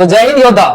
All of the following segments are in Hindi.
तो जय हिंद योद्धा,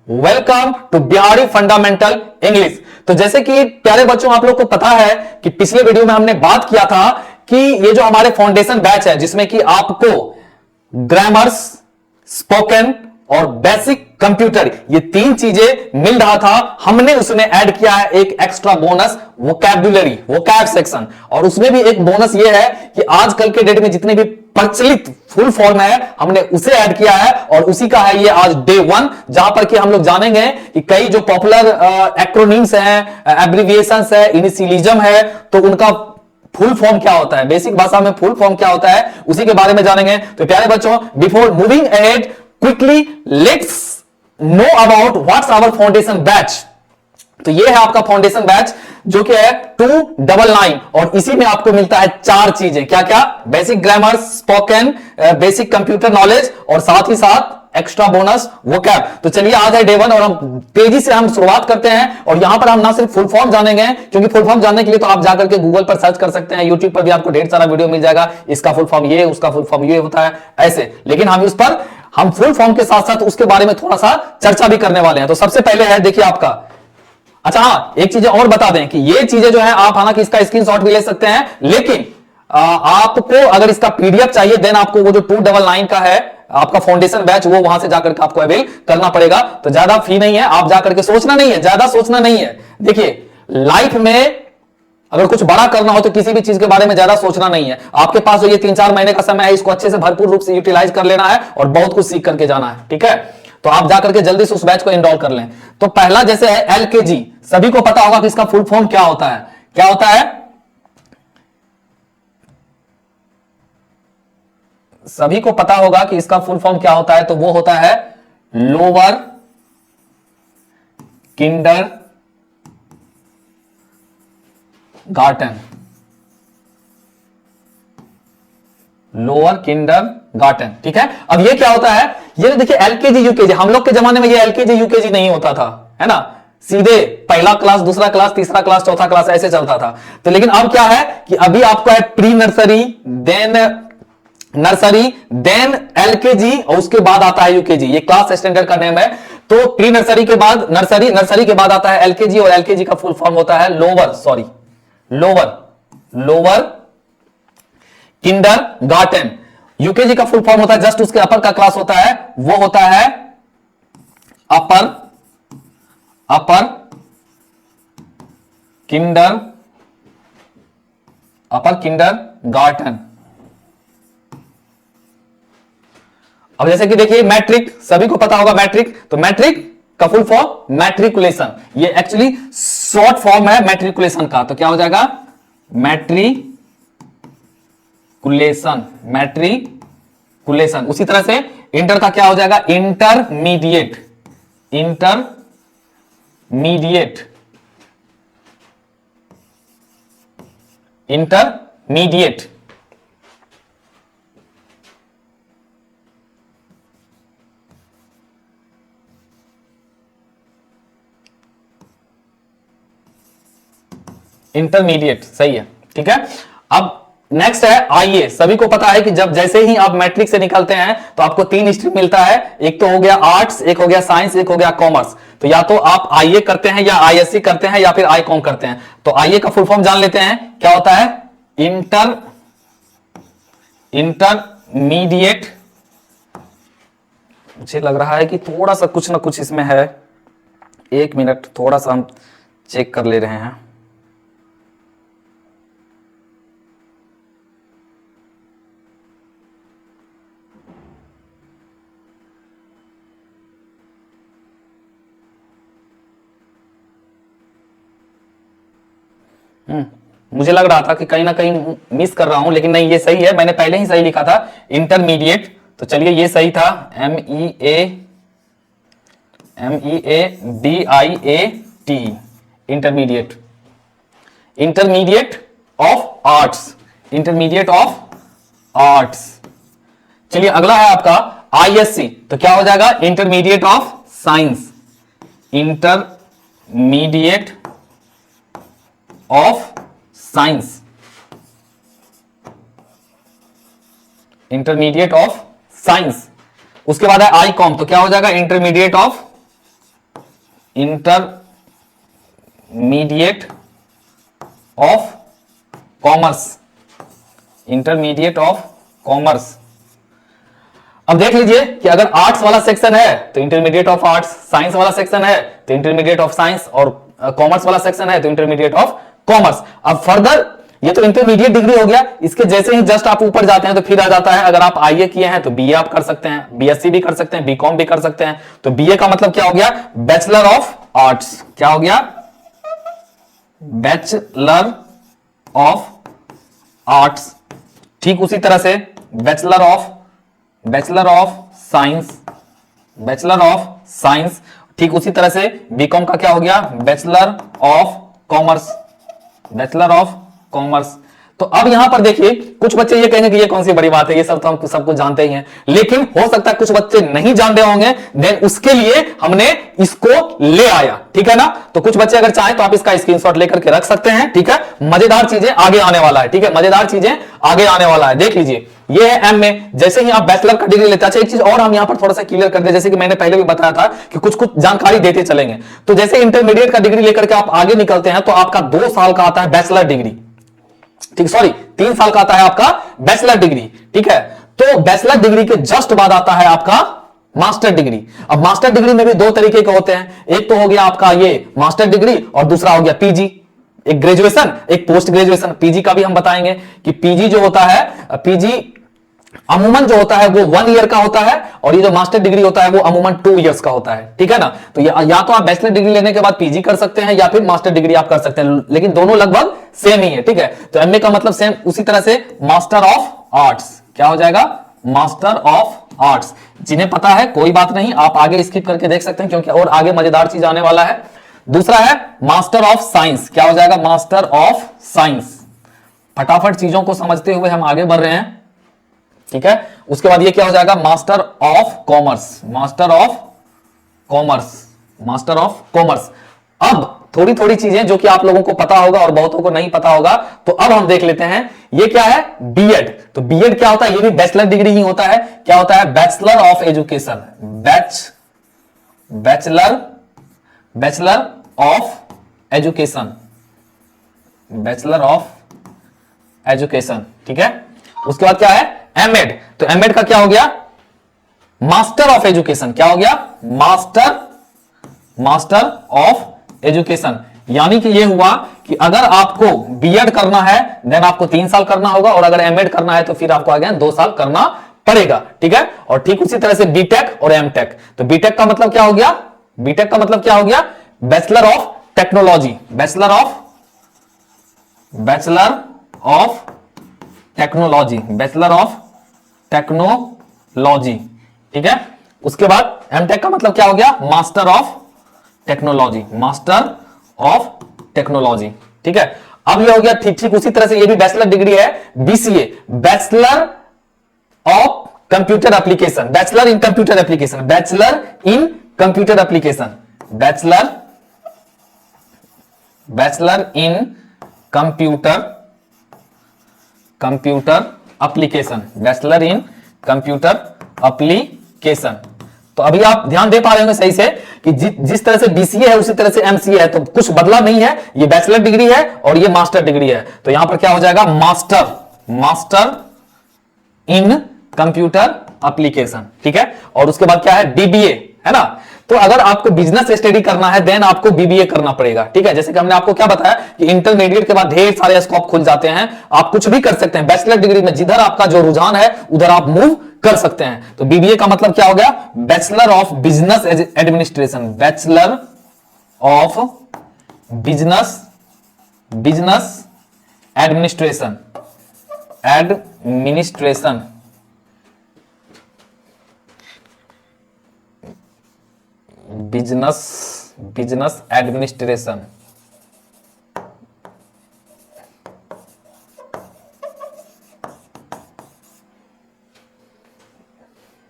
welcome to Bihari fundamental English. तो जैसे कि प्यारे बच्चों, आप लोग को पता है कि पिछले वीडियो में हमने बात किया था कि ये जो हमारे फाउंडेशन बैच है जिसमें कि आपको ग्रामर्स, स्पोकन और बेसिक कंप्यूटर ये तीन चीजें मिल रहा था, हमने उसमें ऐड किया है एक extra bonus vocabulary, vocab section. और उसमें भी एक बोनस ये है कि आजकल के डेट में जितने भी प्रचलित फुल फॉर्म है हमने उसे ऐड किया है और उसी का है ये आज डे 1, जहां पर कि हम लोग जानेंगे कि कई जो पॉपुलर एक्रोनिम्स हैं, एब्रिविएशंस है, इनिशियलिज्म है, तो उनका फुल फॉर्म क्या होता है, बेसिक भाषा में फुल फॉर्म क्या होता है, उसी के बारे में जानेंगे। तो प्यारे बच्चों, before moving ahead, quickly let's know about what's our foundation batch. तो ये है आपका फाउंडेशन बैच जो कि है 299 और इसी में आपको मिलता है चार चीजें, क्या क्या? Basic grammar, spoken, basic computer knowledge और साथ ही साथ एक्स्ट्रा बोनस वोकैब। तो चलिए आज है डे 1 और हम तेजी से हम शुरुआत करते हैं। और यहां पर हम ना सिर्फ फुल फॉर्म जानेंगे, क्योंकि फुल फॉर्म जानने के लिए तो आप जाकर के गूगल पर सर्च कर सकते हैं, यूट्यूब पर भी आपको ढेर सारा वीडियो मिल जाएगा, इसका फुल फॉर्म ये, उसका फुल फॉर्म ये होता है ऐसे। लेकिन हम उस पर हम फुल फॉर्म के साथ साथ उसके बारे में थोड़ा सा चर्चा भी करने वाले हैं। तो सबसे पहले है, देखिए आपका, अच्छा हाँ, एक चीजें और बता दें कि ये चीजें जो है आप हालांकि इसका स्क्रीनशॉट भी ले सकते हैं, लेकिन आपको अगर इसका पीडीएफ चाहिए देन आपको वो जो 299 का है आपका फाउंडेशन बैच, वो वहां से जाकर के आपको अवेल करना पड़ेगा। तो ज्यादा फी नहीं है, आप जाकर के सोचना नहीं है, ज्यादा सोचना नहीं है। देखिए लाइफ में अगर कुछ बड़ा करना हो तो किसी भी चीज के बारे में ज्यादा सोचना नहीं है। आपके पास जो ये 3-4 महीने का समय है, इसको अच्छे से भरपूर रूप से यूटिलाइज कर लेना है और बहुत कुछ सीख करके जाना है, ठीक है? तो आप जाकर के जल्दी से उस बैच को एनरोल कर लें। तो पहला जैसे है एलकेजी, सभी को पता होगा कि इसका फुल फॉर्म क्या होता है। क्या होता है? सभी को पता होगा कि इसका फुल फॉर्म क्या होता है, तो वो होता है लोअर किंडर गार्टन, लोअर किंडर गार्टन, ठीक है? अब ये क्या होता है, ये देखिए एलकेजी यूकेजी, हम लोग के जमाने में ये एलकेजी यूकेजी नहीं होता था, है ना? सीधे पहला क्लास, दूसरा क्लास, तीसरा क्लास, चौथा क्लास ऐसे चलता था। तो लेकिन अब क्या है कि अभी आपको है pre nursery, then nursery, then LKG और उसके बाद आता है यूकेजी। ये क्लास स्टैंडर्ड का नेम है। तो प्री नर्सरी के बाद नर्सरी, नर्सरी के बाद आता है एलकेजी और एलकेजी का फुल फॉर्म होता है लोअर किंडर गार्टन। यूकेजी का फुल फॉर्म होता है, जस्ट उसके अपर का क्लास होता है, वो होता है अपर किंडर गार्टन। अब जैसे कि देखिए मैट्रिक, सभी को पता होगा मैट्रिक, तो मैट्रिक का फुल फॉर्म मैट्रिकुलेशन, ये एक्चुअली शॉर्ट फॉर्म है मैट्रिकुलेशन का। तो क्या हो जाएगा? मैट्रिकुलेशन। उसी तरह से इंटर का क्या हो जाएगा? इंटरमीडिएट। इंटरमीडिएट, सही है, ठीक है? अब नेक्स्ट है आईए। सभी को पता है कि जब जैसे ही आप मैट्रिक से निकलते हैं तो आपको 3 स्ट्रीम मिलता है, एक तो हो गया आर्ट्स, एक हो गया साइंस, एक हो गया कॉमर्स। तो या तो आप आईए करते हैं या आईएससी करते हैं या फिर आईकॉम करते हैं। तो आईए का फुल फॉर्म जान लेते हैं, क्या होता है? इंटरमीडिएट। मुझे लग रहा है कि थोड़ा सा कुछ ना कुछ इसमें है, 1 मिनट, थोड़ा सा हम चेक कर ले रहे हैं। मुझे लग रहा था कि कहीं ना कहीं मिस कर रहा हूं, लेकिन नहीं, ये सही है, मैंने पहले ही सही लिखा था इंटरमीडिएट। तो चलिए ये सही था, MEADIAT, इंटरमीडिएट ऑफ आर्ट्स। चलिए अगला है आपका आईएससी। तो क्या हो जाएगा? Intermediate of science, intermediate of science. उसके बाद है आई कॉम, तो क्या हो जाएगा intermediate of commerce, intermediate of commerce. अब देख लीजिए कि अगर आर्ट्स वाला सेक्शन है तो इंटरमीडिएट ऑफ आर्ट्स, साइंस वाला सेक्शन है तो इंटरमीडिएट ऑफ साइंस, और कॉमर्स वाला सेक्शन है तो इंटरमीडिएट ऑफ कॉमर्स। अब फर्दर ये तो इंटरमीडिएट डिग्री हो गया, इसके जैसे ही जस्ट आप ऊपर जाते हैं तो फिर आ जाता है, अगर आप आईए किए हैं तो बीए आप कर सकते हैं, बीएससी भी कर सकते हैं, बीकॉम भी कर सकते हैं। तो बीए का मतलब क्या हो गया, बैचलर ऑफ आर्ट्स। क्या हो गया, बैचलर ऑफ आर्ट्स। ठीक उसी तरह से bachelor of science, bachelor of science. ठीक उसी तरह से बीकॉम का क्या हो गया, bachelor of commerce, bachelor of commerce. तो अब यहां पर देखिए कुछ बच्चे ये कहेंगे कि ये कौन सी बड़ी बात है, ये सब तो हम सब कुछ जानते ही हैं, लेकिन हो सकता है कुछ बच्चे नहीं जान रहे होंगे, देन उसके लिए हमने इसको ले आया। ठीक है ना, तो कुछ बच्चे अगर चाहें तो आप इसका स्क्रीनशॉट लेकर के रख सकते हैं। ठीक है, मजेदार चीजें आगे आने वाला है। ठीक है, मजेदार चीजें आगे आने वाला है। देख लीजिए ये है एम में, जैसे ही आप बैचलर का डिग्री लेते हैं। अच्छा एक चीज और हम यहां पर थोड़ा सा क्लियर कर दे, जैसे कि मैंने पहले भी बताया था कि कुछ कुछ जानकारी देते चलेंगे। तो जैसे इंटरमीडिएट का डिग्री लेकर के आप आगे निकलते हैं तो आपका 2 साल का आता है बैचलर डिग्री, ठीक, सॉरी 3 साल का आता है आपका बैचलर डिग्री। ठीक है, तो बैचलर डिग्री के जस्ट बाद आता है आपका मास्टर डिग्री। अब मास्टर डिग्री में भी 2 तरीके के होते हैं, एक तो हो गया आपका ये मास्टर डिग्री और दूसरा हो गया पीजी, एक ग्रेजुएशन एक पोस्ट ग्रेजुएशन। पीजी का भी हम बताएंगे कि पीजी जो होता है, पीजी अमूमन जो होता है वो 1 ईयर का होता है, और ये जो मास्टर डिग्री होता है वो अमूमन 2 इयर्स का होता है। ठीक है ना, तो या तो आप बैचलर डिग्री लेने के बाद पीजी कर सकते हैं या फिर मास्टर डिग्री आप कर सकते हैं, लेकिन दोनों लगभग सेम ही है। ठीक है, तो एमए का मतलब सेम, उसी तरह से मास्टर ऑफ आर्ट्स क्या हो जाएगा, मास्टर ऑफ आर्ट्स। जिन्हें पता है कोई बात नहीं, आप आगे स्किप करके देख सकते हैं क्योंकि और आगे मजेदार चीज आने वाला है। दूसरा है मास्टर ऑफ साइंस, क्या हो जाएगा, मास्टर ऑफ साइंस। फटाफट चीजों को समझते हुए हम आगे बढ़ रहे हैं। ठीक है, उसके बाद ये क्या हो जाएगा, master of commerce, master of commerce, master of commerce. अब थोड़ी थोड़ी चीजें जो कि आप लोगों को पता होगा और बहुतों को नहीं पता होगा, तो अब हम देख लेते हैं ये क्या है, बीएड। तो बीएड क्या होता है, ये भी बैचलर डिग्री ही होता है। क्या होता है, bachelor of education, bachelor of education, bachelor of education. ठीक है, उसके बाद क्या है, एमएड। तो एमएड का क्या हो गया, मास्टर ऑफ एजुकेशन। क्या हो गया, मास्टर ऑफ एजुकेशन। यानी कि ये हुआ कि अगर आपको बीएड करना है देन आपको 3 साल करना होगा, और अगर एमएड करना है तो फिर आपको आगे 2 साल करना पड़ेगा। ठीक है, और ठीक उसी तरह से बीटेक और एमटेक। तो बीटेक का मतलब क्या हो गया, बीटेक का मतलब क्या हो गया, bachelor of technology, bachelor of technology, bachelor of technology. ठीक है, उसके बाद एमटेक का मतलब क्या हो गया, master of technology, master of technology. ठीक है, अब ये हो गया ठीक ठीक उसी तरह से ये भी बैचलर डिग्री है, BCA, bachelor of computer application, bachelor in computer application, bachelor in computer application, bachelor in computer application, bachelor in computer application. तो अभी आप ध्यान दे पा रहे होंगे सही से कि जिस तरह से बीसीए है उसी तरह से एमसीए है, तो कुछ बदला नहीं है, ये बैचलर डिग्री है और ये मास्टर डिग्री है। तो यहां पर क्या हो जाएगा, मास्टर इन कंप्यूटर एप्लीकेशन। ठीक है, और उसके बाद क्या है, बीबीए, है ना। तो अगर आपको बिजनेस स्टडी करना है देन आपको बीबीए करना पड़ेगा। ठीक है, जैसे कि हमने आपको क्या बताया कि इंटरमीडिएट के बाद ढेर सारे स्कोप खुल जाते हैं, आप कुछ भी कर सकते हैं बैचलर डिग्री में, जिधर आपका जो रुझान है उधर आप मूव कर सकते हैं। तो बीबीए का मतलब क्या हो गया, bachelor of business administration, bachelor of business administration, business administration.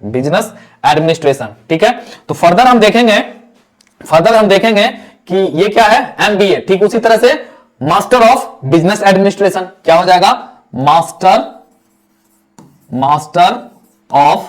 Business administration. ठीक है, तो फर्दर हम देखेंगे कि ये क्या है, एमबीए। ठीक उसी तरह से मास्टर ऑफ बिजनेस एडमिनिस्ट्रेशन क्या हो जाएगा, master of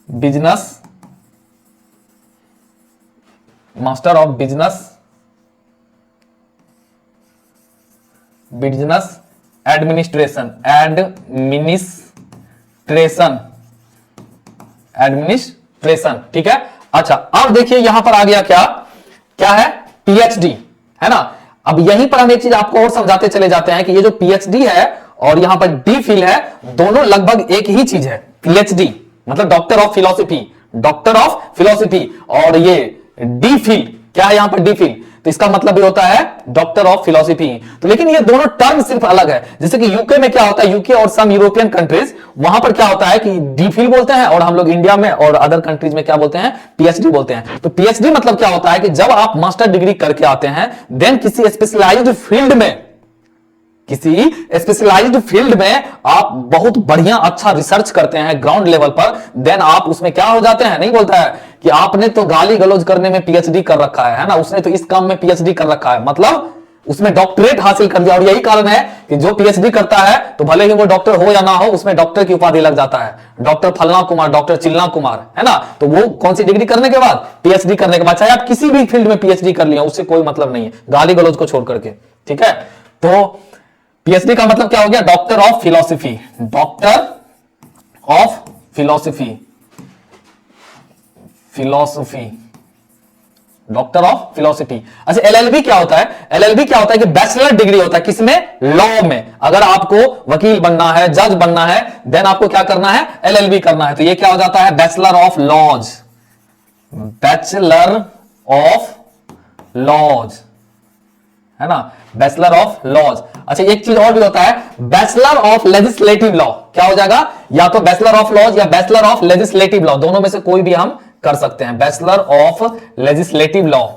business, master of business, business administration, administration, ठीक है। अच्छा, अब देखिए यहां पर आ गया क्या क्या है, पीएचडी, है ना। अब यहीं पर हम एक चीज आपको और समझाते चले जाते हैं कि ये जो पीएचडी है और यहां पर डी फिल है, दोनों लगभग एक ही चीज है। पीएचडी मतलब doctor of philosophy, doctor of philosophy, और ये डी फिल क्या है यहां पर, डी फिल, तो इसका मतलब भी होता है डॉक्टर ऑफ फिलोसफी। तो लेकिन ये दोनों टर्म सिर्फ अलग है। जैसे कि यूके में क्या होता है, यूके और सम यूरोपियन कंट्रीज, वहां पर क्या होता है कि डी फिल बोलते हैं, और हम लोग इंडिया में और अदर कंट्रीज में क्या बोलते हैं, पीएचडी बोलते हैं। तो पीएचडी मतलब क्या होता है कि जब आप मास्टर डिग्री करके आते हैं, देन किसी स्पेशलाइज्ड फील्ड में, किसी स्पेशलाइज्ड फील्ड में आप बहुत बढ़िया अच्छा रिसर्च करते हैं ग्राउंड लेवल पर, देन आप उसमें क्या हो जाते हैं, नहीं बोलता है कि आपने तो गाली गलौज करने में पीएचडी कर रखा है ना, उसने तो इस काम में पीएचडी कर रखा है, मतलब उसमें डॉक्टरेट हासिल कर दिया। और यही कारण है कि जो पीएचडी करता है तो भले ही वो डॉक्टर हो या ना हो, उसमें डॉक्टर की उपाधि लग जाता है, डॉक्टर फलना कुमार, डॉक्टर चिल्ला कुमार, है ना। तो वो कौन सी डिग्री करने के बाद, पीएचडी करने के बाद, चाहे आप किसी भी फील्ड में पीएचडी कर लिया, उससे कोई मतलब नहीं है, गाली गलौज को छोड़ करके, ठीक है। तो पीएचडी का मतलब क्या हो गया, doctor of philosophy, doctor of philosophy, philosophy, doctor of philosophy. अच्छा, एलएलबी क्या होता है, एलएलबी क्या होता है कि बैचलर डिग्री होता है, किसमें, लॉ में। अगर आपको वकील बनना है, जज बनना है, देन आपको क्या करना है, एलएलबी करना है। तो ये क्या हो जाता है, bachelor of laws, bachelor of laws, है ना, बैचलर ऑफ लॉज। अच्छा, एक चीज और भी होता है, बैचलर ऑफ लेजिस्लेटिव लॉ, क्या हो जाएगा, या तो बैचलर ऑफ लॉज या बैचलर ऑफ लेजिस्लेटिव लॉ, दोनों में से कोई भी हम कर सकते हैं। Bachelor of legislative law,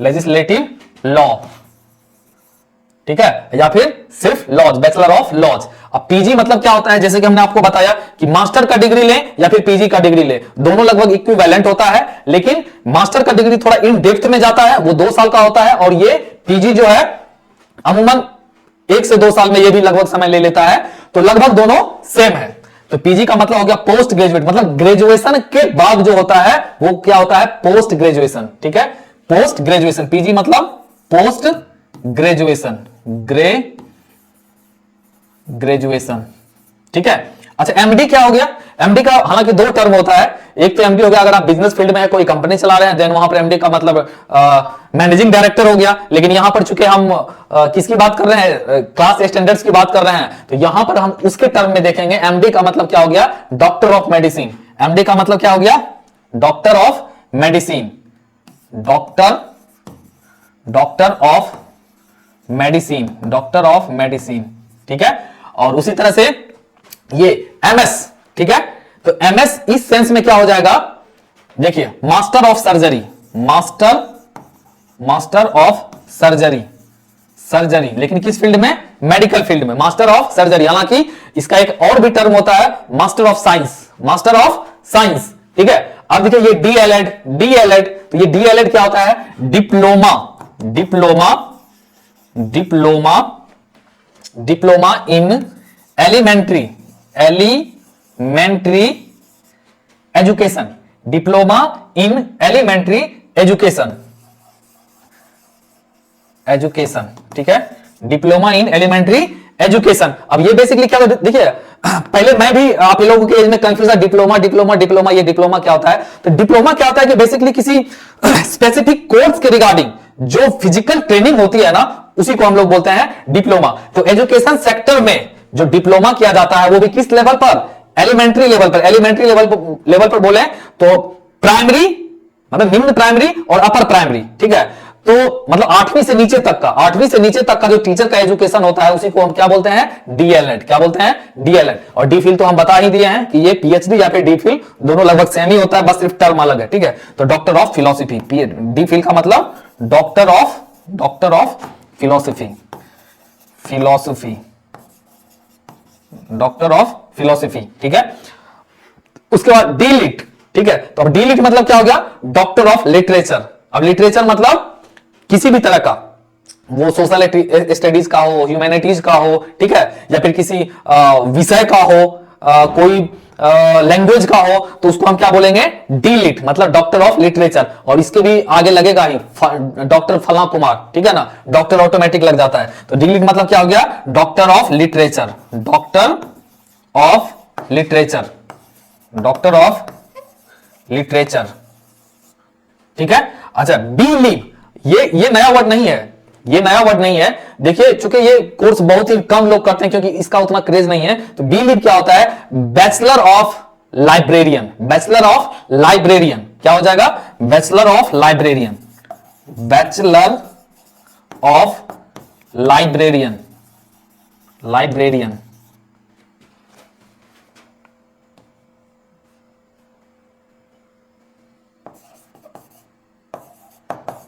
legislative law, ठीक है, या फिर सिर्फ लॉज, बैचलर ऑफ लॉज। अब पीजी मतलब क्या होता है, जैसे कि हमने आपको बताया कि मास्टर का डिग्री लें या फिर पीजी का डिग्री लें, दोनों लगभग इक्विवेलेंट होता है, लेकिन मास्टर का डिग्री थोड़ा इन डेप्थ में जाता है, वो 2 साल का होता है, और ये पीजी जो है अमूमन 1 से 2 साल में ये भी लगभग समय ले लेता है। तो लगभग दोनों सेम है। तो पीजी का मतलब हो गया पोस्ट ग्रेजुएट, मतलब ग्रेजुएशन के बाद जो होता है वो क्या होता है, पोस्ट ग्रेजुएशन, ठीक है, पोस्ट ग्रेजुएशन। पीजी मतलब पोस्ट ग्रेजुएशन, ग्रेजुएशन, ठीक है। अच्छा, एमडी क्या हो गया, एमडी का हालांकि 2 टर्म होता है, एक तो एमडी हो गया अगर आप बिजनेस फील्ड में है, कोई कंपनी चला रहे हैं, देन वहां पर एमडी का मतलब मैनेजिंग डायरेक्टर हो गया। लेकिन यहां पर चूंकि हम किसकी बात कर रहे हैं, क्लास स्टैंडर्ड्स की बात कर रहे हैं, तो यहां पर हम उसके टर्म में देखेंगे। एमडी का मतलब क्या हो गया, डॉक्टर ऑफ मेडिसिन। एमडी का मतलब क्या हो गया, doctor of medicine, doctor of medicine, doctor of medicine, ठीक है। और उसी तरह से ये एमएस, ठीक है। तो एमएस इस सेंस में क्या हो जाएगा, देखिए, master of surgery, master of surgery, लेकिन किस फील्ड में, मेडिकल फील्ड में, मास्टर ऑफ सर्जरी। हालांकि इसका एक और भी टर्म होता है, मास्टर ऑफ साइंस, ठीक है। अब देखिए ये डीएलएड, तो ये डीएलएड क्या होता है, diploma in elementary education, diploma in elementary education, ठीक है, डिप्लोमा इन एलिमेंट्री एजुकेशन। अब ये बेसिकली क्या होता है, देखिए पहले मैं भी आप लोगों के एज में कंफ्यूज है, डिप्लोमा, ये डिप्लोमा क्या होता है। तो डिप्लोमा क्या होता है कि बेसिकली किसी स्पेसिफिक कोर्स के रिगार्डिंग जो फिजिकल ट्रेनिंग होती है ना, उसी को हम लोग बोलते हैं डिप्लोमा। तो एजुकेशन सेक्टर में जो डिप्लोमा किया जाता है वो भी किस लेवल पर, एलिमेंट्री लेवल पर बोले तो प्राइमरी मतलब निम्न प्राइमरी और अपर प्राइमरी, ठीक है। तो मतलब 8वीं से नीचे तक का जो टीचर का एजुकेशन होता है उसी को हम क्या बोलते हैं, डीएलएड, क्या बोलते हैं, डीएलएड। और डी फिल तो हम बता ही दिए हैं कि ये पीएचडी या फिर डी फिल दोनों लगभग सेम ही होता है, बस सिर्फ टर्म अलग है, ठीक है। तो doctor of philosophy, D Phil का मतलब doctor of philosophy, doctor of philosophy, ठीक है। उसके बाद डी लिट, ठीक है। तो अब डी लिट मतलब क्या हो गया, डॉक्टर ऑफ लिटरेचर। अब लिटरेचर मतलब किसी भी तरह का वो सोशल स्टडीज का हो, ह्यूमैनिटीज का हो, ठीक है, या फिर किसी विषय का हो, कोई लैंग्वेज का हो, तो उसको हम क्या बोलेंगे, डी.लिट, मतलब डॉक्टर ऑफ लिटरेचर। और इसके भी आगे लगेगा ही डॉक्टर फला कुमार, ठीक है ना, डॉक्टर ऑटोमेटिक लग जाता है। तो डी.लिट मतलब क्या हो गया, doctor of literature, doctor of literature, doctor of literature, ठीक है। अच्छा, बी.लिव, ये नया वर्ड नहीं है, ये नया वर्ड नहीं है। देखिए, चूंकि ये कोर्स बहुत ही कम लोग करते हैं क्योंकि इसका उतना क्रेज नहीं है, तो बी.लिव क्या होता है, bachelor of librarian, bachelor of librarian, क्या हो जाएगा, bachelor of librarian, bachelor of librarian, librarian,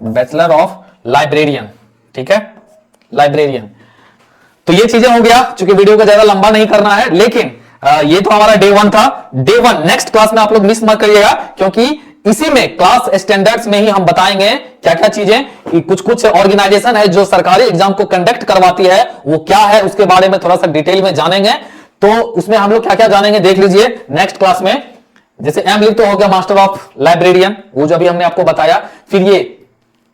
bachelor of librarian, ठीक है, लाइब्रेरियन। तो ये चीजें हो गया, चूंकि वीडियो को ज्यादा लंबा नहीं करना है, लेकिन ये तो हमारा डे 1 था। डे 1 नेक्स्ट क्लास में आप लोग मिस मत करिएगा, क्योंकि इसी में क्लास स्टैंडर्ड्स में ही हम बताएंगे क्या क्या चीजें, कि कुछ कुछ ऑर्गेनाइजेशन है जो सरकारी एग्जाम को कंडक्ट करवाती है, वो क्या है, उसके बारे में थोड़ा सा डिटेल में जानेंगे। तो उसमें हम लोग क्या क्या जानेंगे देख लीजिए नेक्स्ट क्लास में। जैसे एम.लिव तो हो गया, मास्टर ऑफ लाइब्रेरियन, वो जो अभी हमने आपको बताया। फिर ये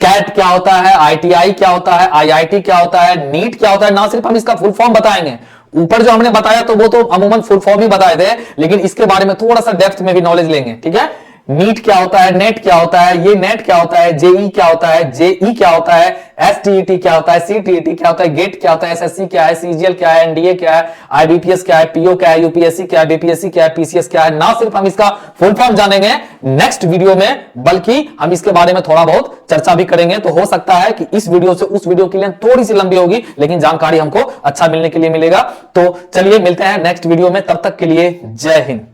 कैट क्या होता है, ITI क्या होता है, IIT क्या होता है, नीट क्या होता है, ना सिर्फ हम इसका फुल फॉर्म बताएंगे, ऊपर जो हमने बताया तो वो तो अमूमन फुल फॉर्म ही बताए थे, लेकिन इसके बारे में थोड़ा सा डेप्थ में भी नॉलेज लेंगे, ठीक है। नीट क्या होता है, नेट क्या होता है, ये नेट क्या होता है, जेई क्या होता है, जेई क्या होता है, STET क्या होता है, CTET क्या होता है, गेट क्या होता है, SSC क्या है, CGL क्या है, NDA क्या है, IBPS क्या है, PO क्या है, UPSC क्या है, BPSC क्या है, PCS क्या है। ना सिर्फ हम इसका फुल फॉर्म जानेंगे नेक्स्ट वीडियो में, बल्कि हम इसके बारे में थोड़ा बहुत चर्चा भी करेंगे। तो हो सकता है कि इस वीडियो से उस वीडियो की लेंथ थोड़ी सी लंबी होगी, लेकिन जानकारी हमको अच्छा मिलने के लिए मिलेगा। तो चलिए मिलते हैं नेक्स्ट वीडियो में, तब तक के लिए जय हिंद।